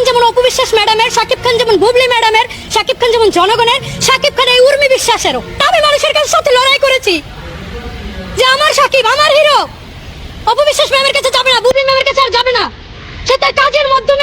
খান যেমন অপু বিশ্বাস ম্যাডামের, শাকিব খান যেমন বুবলি ম্যাডামের, শাকিব খান যেমন জনগণের, শাকিব খান এই উর্মি বিশ্বাসেরও। আমি মানুষের কাছে সাথে লড়াই করেছি যে আমার শাকিব আমার হিরো, অপু বিশ্বাস ম্যামের কাছে যাবে না, বুবলি ম্যামের কাছে আর যাবে না। সে তার কাজের মাধ্যমে